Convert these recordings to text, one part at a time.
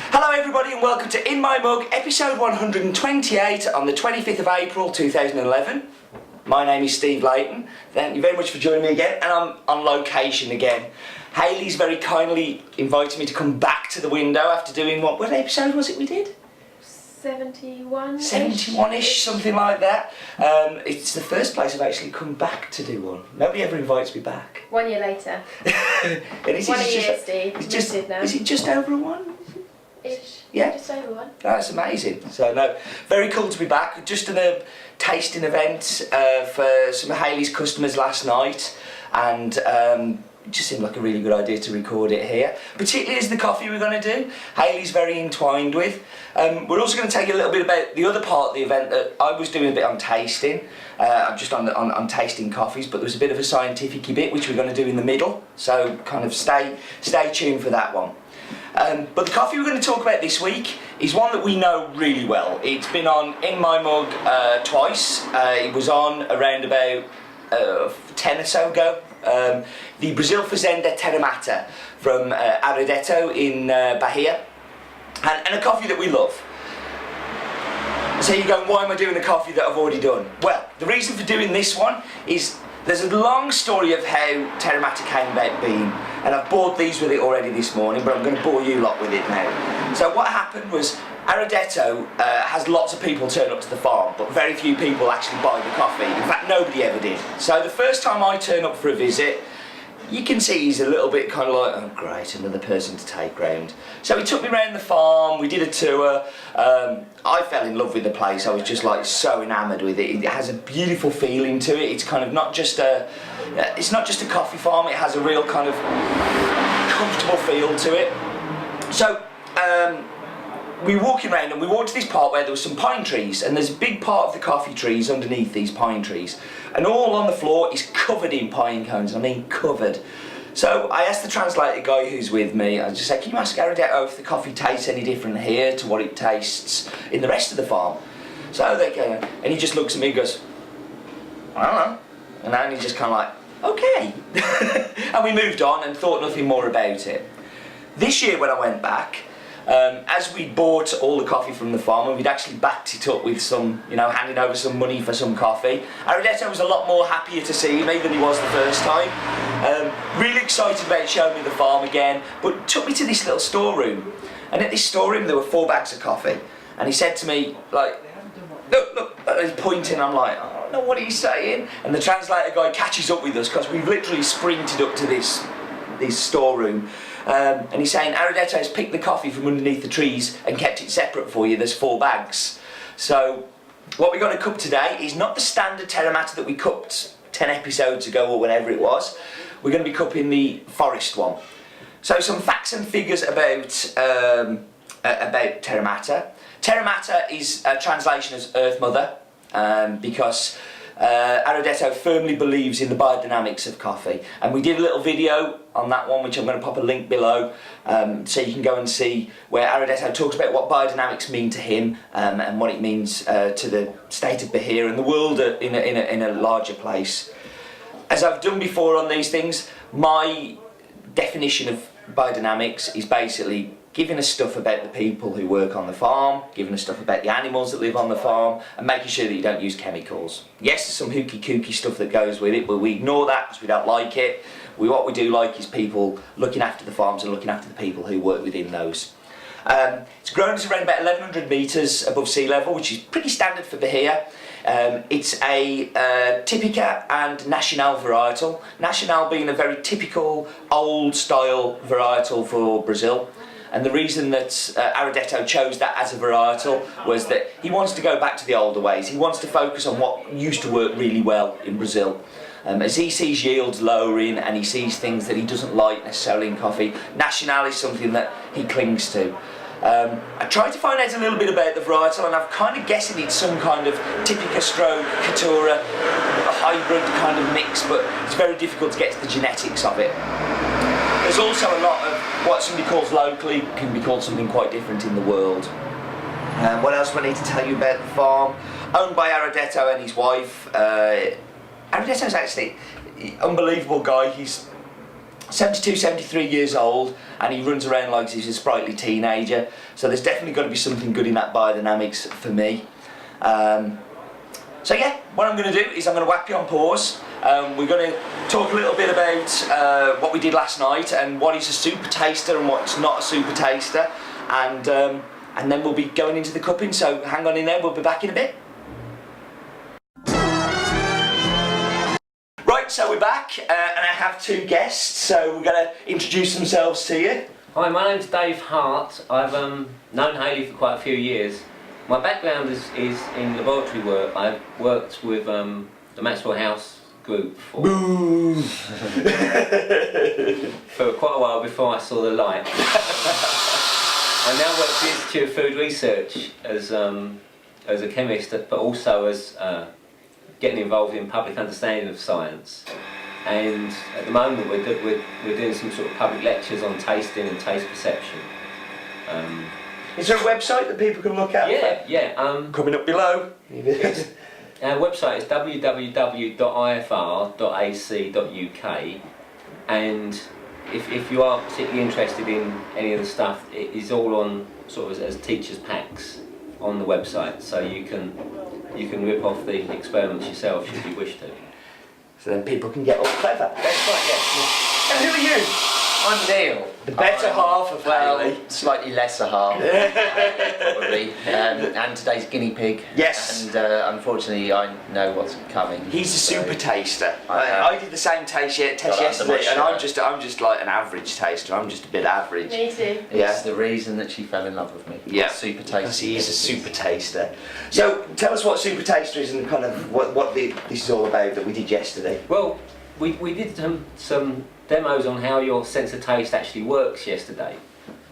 Hello everybody and welcome to In My Mug, episode 128 on the 25th of April 2011. My name is Steve Layton. Thank you very much for joining me again, and I'm on location again. Hayley's very kindly invited me to come back to the window after doing what episode was it we did? 71-ish. 71-ish, something like that. It's the first place I've actually come back to do one. Nobody ever invites me back. 1 year later. And is 1 year, Steve. Is it just over a one? Ish. Yeah. Just over one. That's amazing. So no, very cool to be back. Just done a tasting event for some of Hayley's customers last night, and it just seemed like a really good idea to record it here, particularly as the coffee we're going to do, Hayley's very entwined with. We're also going to tell you a little bit about the other part of the event that I was doing a bit on tasting, just on tasting coffees, but there was a bit of a scientific bit which we're going to do in the middle, so kind of stay tuned for that one. But the coffee we're going to talk about this week is one that we know really well. It's been on In My Mug twice. It was on around about 10 or so ago. The Brazil Fazenda Terramater from Aradetto in Bahia, and a coffee that we love. So you're going, why am I doing a coffee that I've already done? Well, the reason for doing this one is there's a long story of how Terramater came about being, and I've bored these with it already this morning, but I'm going to bore you lot with it now. So what happened was Aradetto has lots of people turn up to the farm, but very few people actually buy the coffee. In fact, nobody ever did. So the first time I turn up for a visit, you can see he's a little bit kind of like, oh great, another person to take round. So he took me around the farm, we did a tour. I fell in love with the place. I was just like so enamoured with it. It has a beautiful feeling to it. It's kind of not just it's not just a coffee farm, it has a real kind of comfortable feel to it. So we were walking around and we walked to this part where there were some pine trees, and there's a big part of the coffee trees underneath these pine trees, and all on the floor is covered in pine cones. I mean covered. So I asked the translator guy who's with me, I just said, can you ask Aradetto if the coffee tastes any different here to what it tastes in the rest of the farm? So they go, and he just looks at me and goes, I don't know. And then he's just kind of like, okay. And we moved on and thought nothing more about it. This year when I went back, as we bought all the coffee from the farm, and we'd actually backed it up with some, handing over some money for some coffee, Aradetto was a lot more happier to see me than he was the first time. Really excited about showing me the farm again, but took me to this little storeroom. And at this storeroom there were 4 bags of coffee. And he said to me, like, look, he's pointing, I'm like, I don't know what he's saying. And the translator guy catches up with us because we've literally sprinted up to this storeroom. And he's saying, Aradetto has picked the coffee from underneath the trees and kept it separate for you. There's 4 bags. So what we're going to cup today is not the standard Terramater that we cupped 10 episodes ago or whenever it was. We're going to be cupping the forest one. So some facts and figures about Terramater. Terramater is a translation as Earth Mother, because Aradetto firmly believes in the biodynamics of coffee, and we did a little video on that one which I'm going to pop a link below, so you can go and see where Aradetto talks about what biodynamics mean to him, and what it means to the state of Bahia and the world in a larger place. As I've done before on these things, my definition of biodynamics is basically giving us stuff about the people who work on the farm, giving us stuff about the animals that live on the farm, and making sure that you don't use chemicals. Yes, there's some hooky kooky stuff that goes with it, but we ignore that because we don't like it. What we do like is people looking after the farms and looking after the people who work within those. It's grown to around about 1100 metres above sea level, which is pretty standard for Bahia. It's a Typica and Nacional varietal. Nacional being a very typical old style varietal for Brazil. And the reason that Aradetto chose that as a varietal was that he wants to go back to the older ways. He wants to focus on what used to work really well in Brazil. As he sees yields lowering and he sees things that he doesn't like necessarily in coffee, Nacional is something that he clings to. I tried to find out a little bit about the varietal, and I'm kind of guessing it's some kind of Typica stroke Caturra, a hybrid kind of mix, but it's very difficult to get to the genetics of it. There's also a lot of what somebody calls locally can be called something quite different in the world. What else do I need to tell you about the farm? Owned by Aradetto and his wife. Aradetto's actually an unbelievable guy. 72, 73 years old, and he runs around like he's a sprightly teenager. So there's definitely got to be something good in that biodynamics for me. So yeah, what I'm going to do is I'm going to whack you on pause. We're going to talk a little bit about what we did last night and what is a super taster and what's not a super taster, and then we'll be going into the cupping. So hang on in there. We'll be back in a bit. Right, so we're back, and I have two guests, so we're going to introduce themselves to you. Hi, my name's Dave Hart. I've known Hayley for quite a few years. My background is in laboratory work. I've worked with the Maxwell House group for quite a while before I saw the light. I now work at the Institute of Food Research as a chemist, but also as getting involved in public understanding of science. And at the moment we're doing some sort of public lectures on tasting and taste perception. Is there a website that people can look at? Yeah. Coming up below. Our website is www.ifr.ac.uk, and if you are particularly interested in any of the stuff, it is all on sort of as teachers' packs on the website, so you can rip off the experiments yourself should you wish to. So then people can get all clever. That's right, yeah. And who are you? I'm Neil. The better half of Hayley. Slightly lesser half, probably. And today's guinea pig. Yes. And unfortunately, I know what's coming. He's a super taster. I I did the same test Got yesterday, and under I'm just like an average taster. I'm just a bit average. Me too. It's the reason that she fell in love with me. Yeah. Super Because tasty. he is a super taster. So tell us what super taster is and kind of what this is all about that we did yesterday. Well, we did some demos on how your sense of taste actually works yesterday.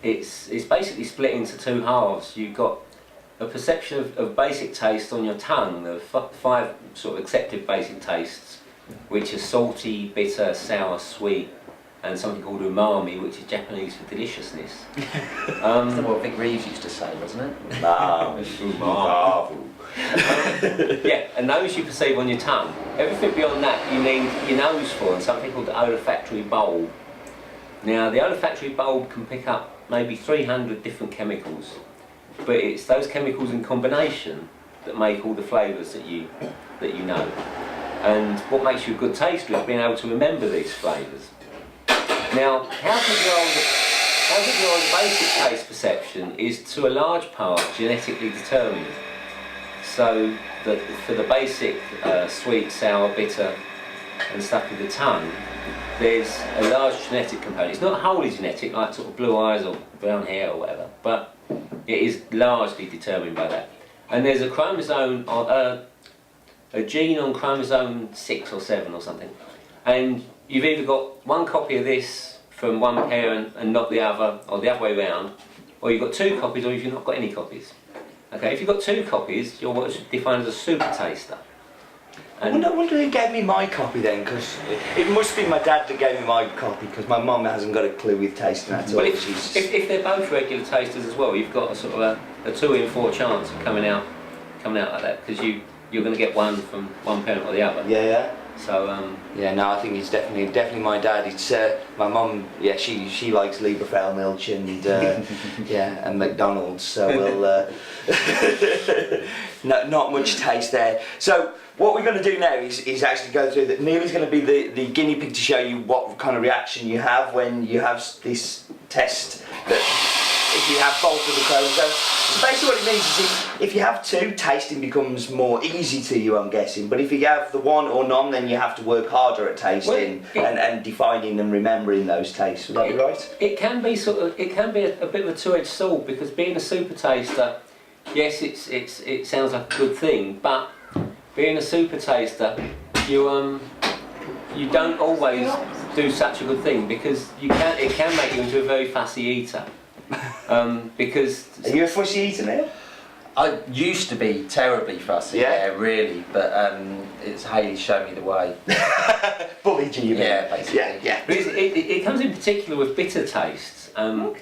It's basically split into two halves. You've got a perception of basic taste on your tongue. There are five sort of accepted basic tastes, which are salty, bitter, sour, sweet, and something called umami, which is Japanese for deliciousness. That's what Vic Reeves used to say, wasn't it? Umami. Yeah, and those you perceive on your tongue. Everything beyond that you need your nose for, and something called the olfactory bulb. Now the olfactory bulb can pick up maybe 300 different chemicals, but it's those chemicals in combination that make all the flavours that you know. And what makes you a good taster is being able to remember these flavours. Now, how good you are with basic taste perception is to a large part genetically determined. So that for the basic sweet, sour, bitter and stuff with the tongue, there's a large genetic component. It's not wholly genetic, like sort of blue eyes or brown hair or whatever, but it is largely determined by that. And there's a chromosome, a gene on chromosome 6 or 7 or something, and you've either got one copy of this from one parent and not the other, or the other way around, or you've got two copies, or you've not got any copies. Okay, if you've got two copies, you're what's defined as a super taster. I wonder who gave me my copy then, because it must be my dad that gave me my copy, because my mum hasn't got a clue with tasting at all. Well, if they're both regular tasters as well, you've got a sort of a 2 in 4 chance of coming out like that, because you're going to get one from one parent or the other. Yeah. So yeah, no, I think it's definitely my dad. It's my mum. Yeah, she likes Lieberfell milch and yeah, and McDonald's. So we'll not much taste there. So what we're going to do now is actually go through that. Neil is going to be the guinea pig to show you what kind of reaction you have when you have this test. That if you have both of the chromosomes. So basically what it means is if you have two, tasting becomes more easy to you, I'm guessing. But if you have the one or none, then you have to work harder at tasting and defining and remembering those tastes. Would that be right? It can be a bit of a two-edged sword, because being a super taster, yes, it sounds like a good thing, but being a super taster, you don't always do such a good thing, because it can make you into a very fussy eater. Because are you a fussy eater now? I used to be terribly fussy, yeah really, but it's Hayley showed me the way. Bullied you, yeah, basically. Yeah. But it comes in particular with bitter tastes, and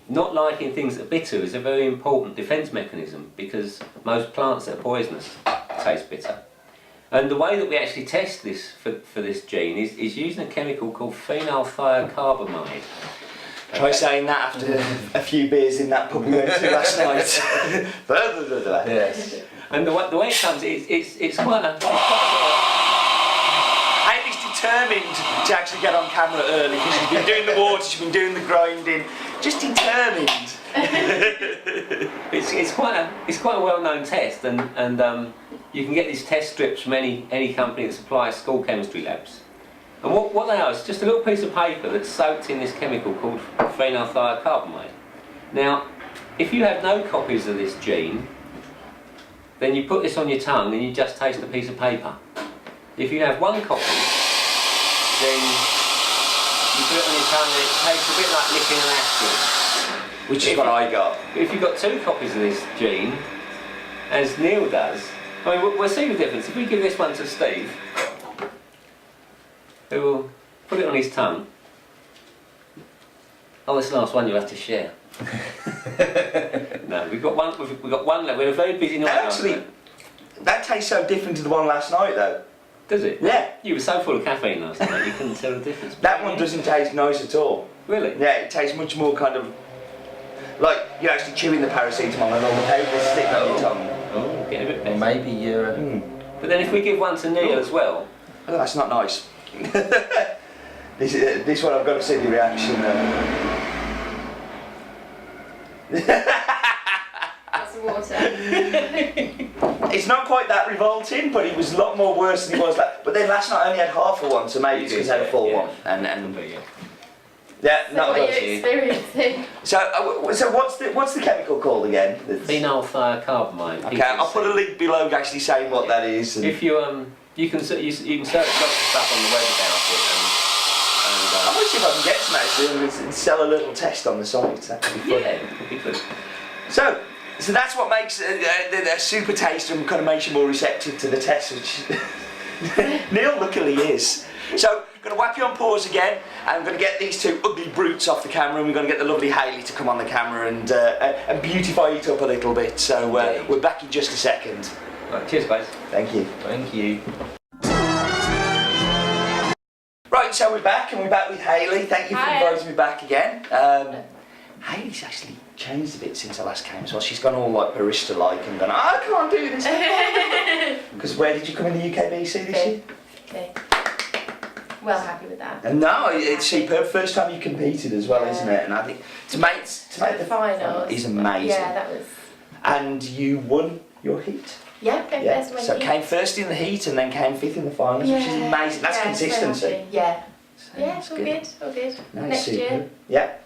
not liking things that are bitter is a very important defence mechanism, because most plants that are poisonous taste bitter. And the way that we actually test this for this gene is using a chemical called phenylthiocarbamide. Try saying that after a few beers in that pub we went to last night. Yes. And the way it comes, it's quite a... Amy's determined to actually get on camera early because she's been doing the water, she's been doing the grinding, just determined. It's quite a well-known test, and you can get these test strips from any company that supplies school chemistry labs. And what they are is just a little piece of paper that's soaked in this chemical called phenylthiocarbamide. Now, if you have no copies of this gene, then you put this on your tongue and you just taste a piece of paper. If you have one copy, then you put it on your tongue and it tastes a bit like licking an aspirin. Which is what I got. If you've got 2 copies of this gene, as Neil does, I mean, we'll see the difference. If we give this one to Steve, who will put it on his tongue. Oh, this last one you have to share. No, we've got one. We've got one left. We're a very busy night. Actually, that tastes so different to the one last night, though. Does it? Yeah. You were so full of caffeine last night, you couldn't tell the difference. That one doesn't taste nice at all. Really? Yeah, it tastes much more kind of like you're actually chewing the paracetamol and all the powder sticking on your tongue. Oh, get a bit Or better. maybe you're... But then if we give one to Neil as well. Oh, that's not nice. This one I've got to see the reaction. That's water. It's not quite that revolting, but it was a lot more worse than it was. But then last night I only had half of one, so maybe it's because I had a full one. And yeah, So not what are good. you experiencing? So what's the chemical called again? Phenylthiocarbamide. Okay, I'll put a link below actually saying what that is. And If you can search lots of stuff on the web about it, I wish if I can get some actually and sell a little test on the site. That could be fun. yeah, it could be good. So that's what makes a super taste and kind of makes you more receptive to the test, which Neil luckily is. So I'm going to whack you on pause again, and I'm going to get these 2 ugly brutes off the camera, and we're going to get the lovely Hayley to come on the camera and beautify it up a little bit. So we're back in just a second. Right, cheers, guys. Thank you. Thank you. Right, so we're back, and we're back with Hayley. Thank you for Hi. inviting me back again. Hayley's actually changed a bit since I last came as well. She's gone all like barista-like and gone, I can't do this. Because where did you come in the UKBC this year? Okay. Well happy with that. And no, it's superb. First time you competed as well, isn't it? And I think to make the final is amazing. Yeah, that was. And you won your heat. Yeah, came first in my So heat. came first in the heat and then came 5th in the finals, which is amazing. That's so consistency. happy. Yeah. So Yeah, it's all good, all good. No, it's Next year. superb. Yeah.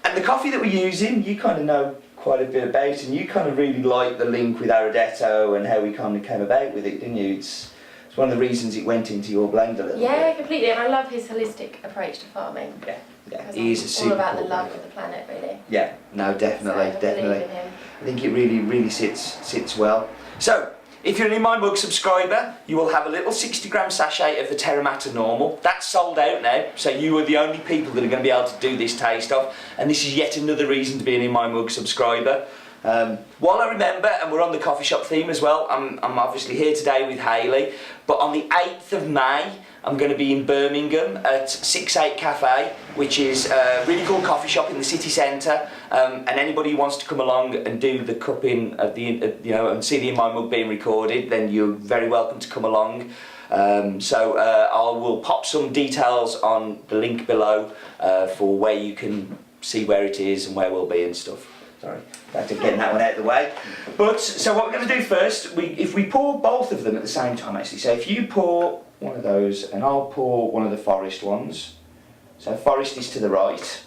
And the coffee that we're using, you kind of know quite a bit about, and you kind of really like the link with Aradetto and how we kind of came about with it, didn't you? It's one of the reasons it went into your blend a little Yeah, bit. completely. And I love his holistic approach to farming. Yeah, Because he is a I'm super all about the cool love guy. of the planet, really. Yeah, no, definitely, So I believe definitely. in him. I think it really sits well. So, if you're an In My Mug subscriber, you will have a little 60-gram sachet of the Terramater Normal. That's sold out now, so you are the only people that are going to be able to do this taste of, and this is yet another reason to be an In My Mug subscriber. While I remember, and we're on the coffee shop theme as well, I'm obviously here today with Hayley, but on the 8th of May, I'm going to be in Birmingham at 68 Cafe, which is a really cool coffee shop in the city centre, and anybody who wants to come along and do the cupping of the, and see the In My Mug being recorded, then you're very welcome to come along. I will pop some details on the link below for where you can see where it is and where we'll be and stuff. Sorry, back to getting that one out of the way. But, so what we're going to do first, if we pour both of them at the same time actually, so if you pour one of those and I'll pour one of the Forest ones, so Forest is to the right,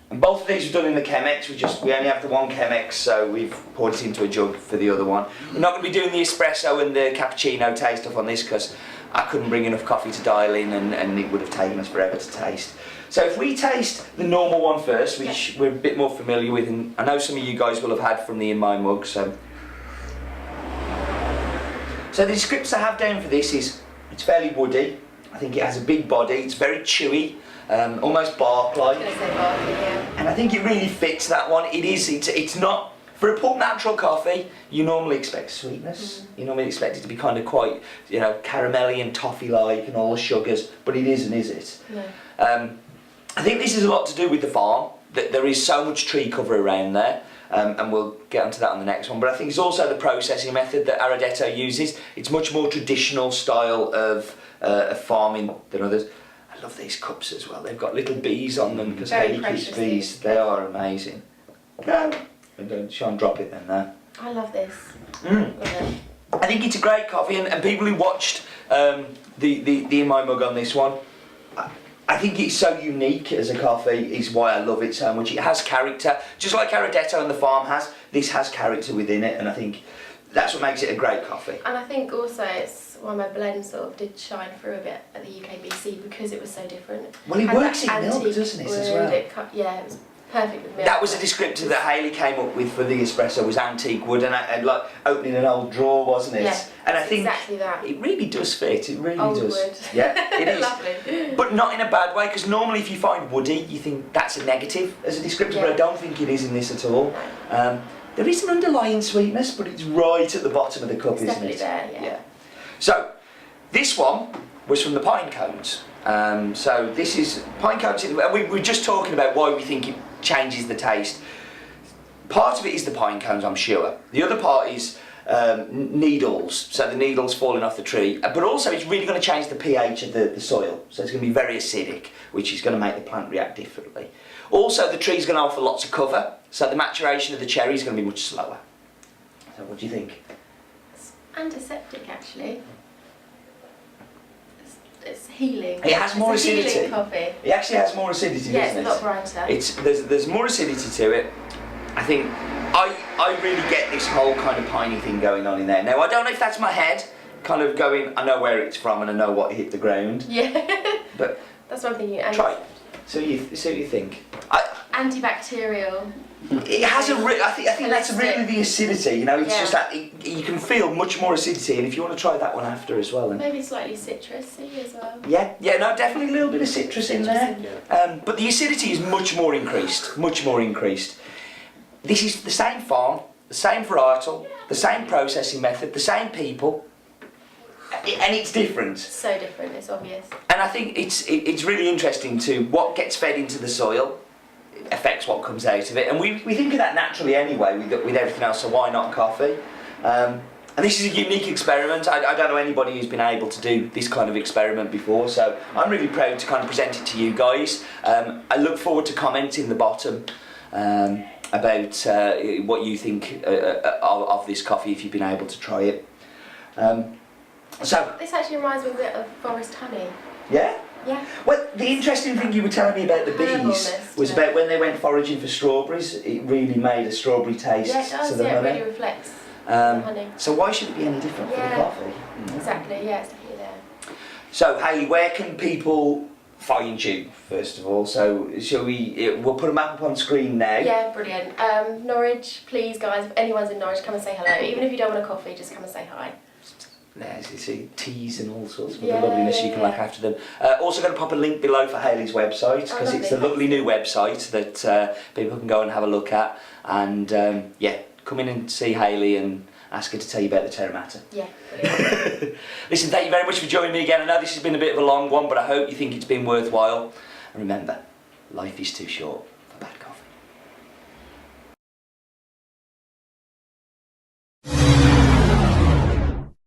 and both of these are done in the Chemex, we only have the one Chemex, so we've poured it into a jug for the other one. We're not going to be doing the espresso and the cappuccino taste off on this because I couldn't bring enough coffee to dial in and it would have taken us forever to taste. So if we taste the normal one first, which we're a bit more familiar with, and I know some of you guys will have had from the In My Mug, so the scripts I have down for this is, it's fairly woody, I think it has a big body, it's very chewy, almost bark-like, I was going to say barley, yeah. and I think it really fits that one. It's not For a pulp natural coffee, you normally expect sweetness. You normally expect it to be kind of quite, you know, caramelly and toffee-like and all the sugars, but it isn't, is it? No. I think this is a lot to do with the farm. That there is so much tree cover around there, and we'll get onto that on the next one. But I think it's also the processing method that Aradetto uses. It's much more traditional style of farming than others. I love these cups as well. They've got little bees on them because Very Hayley keeps precious bees. bees. They are amazing. No, don't try and drop it then there. I love this. Mm. Love it. I think it's a great coffee, and people who watched the In My Mug on this one, I think it's so unique as a coffee is why I love it so much. It has character, just like Aradetto and the farm has. This has character within it, and I think that's what makes it a great coffee. And I think also it's why my blend sort of did shine through a bit at the UKBC because it was so different. Well, it Had works in that milk, antique doesn't it, as wood, well? Yeah, it was perfect with milk. That was a descriptor that Hayley came up with for the espresso, was antique wood and like opening an old drawer, wasn't it? Yeah, and I think exactly that. it really does fit. It really Old does. wood. Yeah, it is. Lovely. But not in a bad way, because normally if you find woody, you think that's a negative as a descriptor, but I Yeah. don't think it is in this at all. There is an underlying sweetness, but it's right at the bottom of the cup, It's isn't definitely it? there, yeah. So, this one was from the pine cones. So this is pine cones. We were just talking about why we think it changes the taste. Part of it is the pine cones, I'm sure. The other part is needles, so the needles falling off the tree. But also it's really going to change the pH of the soil. So it's going to be very acidic, which is going to make the plant react differently. Also the tree's going to offer lots of cover, so the maturation of the cherry is going to be much slower. So what do you think? It's antiseptic actually. It's healing. It has more it's a acidity. healing coffee. It actually has more acidity, Yeah, doesn't it's a lot brighter. There's more acidity to it. I think I really get this whole kind of piney thing going on in there. Now I don't know if that's my head kind of going, I know where it's from and I know what hit the ground. Yeah. But that's what I'm thinking. And try it. See what you think. antibacterial. It has I think that's really Elastic. the acidity. You know, it's Yeah. just that you can feel much more acidity, and if you want to try that one after as well. And Maybe slightly citrusy as well. yeah, no, definitely a little bit of citrus in there. But the acidity is much more increased. This is the same farm, the same varietal, the same processing method, the same people, and it's different. So different, it's obvious. And I think it's really interesting to what gets fed into the soil affects what comes out of it, and we think of that naturally anyway with everything else. So why not coffee? And this is a unique experiment. I don't know anybody who's been able to do this kind of experiment before, so I'm really proud to kind of present it to you guys. I look forward to commenting in the bottom about what you think of this coffee if you've been able to try it. So This actually reminds me a bit of forest honey. yeah. Yeah. Well, the interesting thing you were telling me about the bees Herbalness, was yeah. about when they went foraging for strawberries, it really made a strawberry taste Yeah, it does, to the yeah, it honey. really reflects the honey. So why should it be any different for the Yeah. coffee? Exactly, yeah, it's definitely there. So Hayley, where can people find you first of all? So shall we'll put a map up on screen now. Yeah, brilliant. Norwich, please guys, if anyone's in Norwich, come and say hello. Even if you don't want a coffee, just come and say hi. There's you see teas and all sorts of Yeah, other loveliness you yeah, can yeah. look after them. Also going to pop a link below for Hayley's website because it's a lovely new website that people can go and have a look at, and yeah, come in and see Hayley and ask her to tell you about the Terramater. Yeah, brilliant. Listen, thank you very much for joining me again. I know this has been a bit of a long one, but I hope you think it's been worthwhile. And remember, life is too short.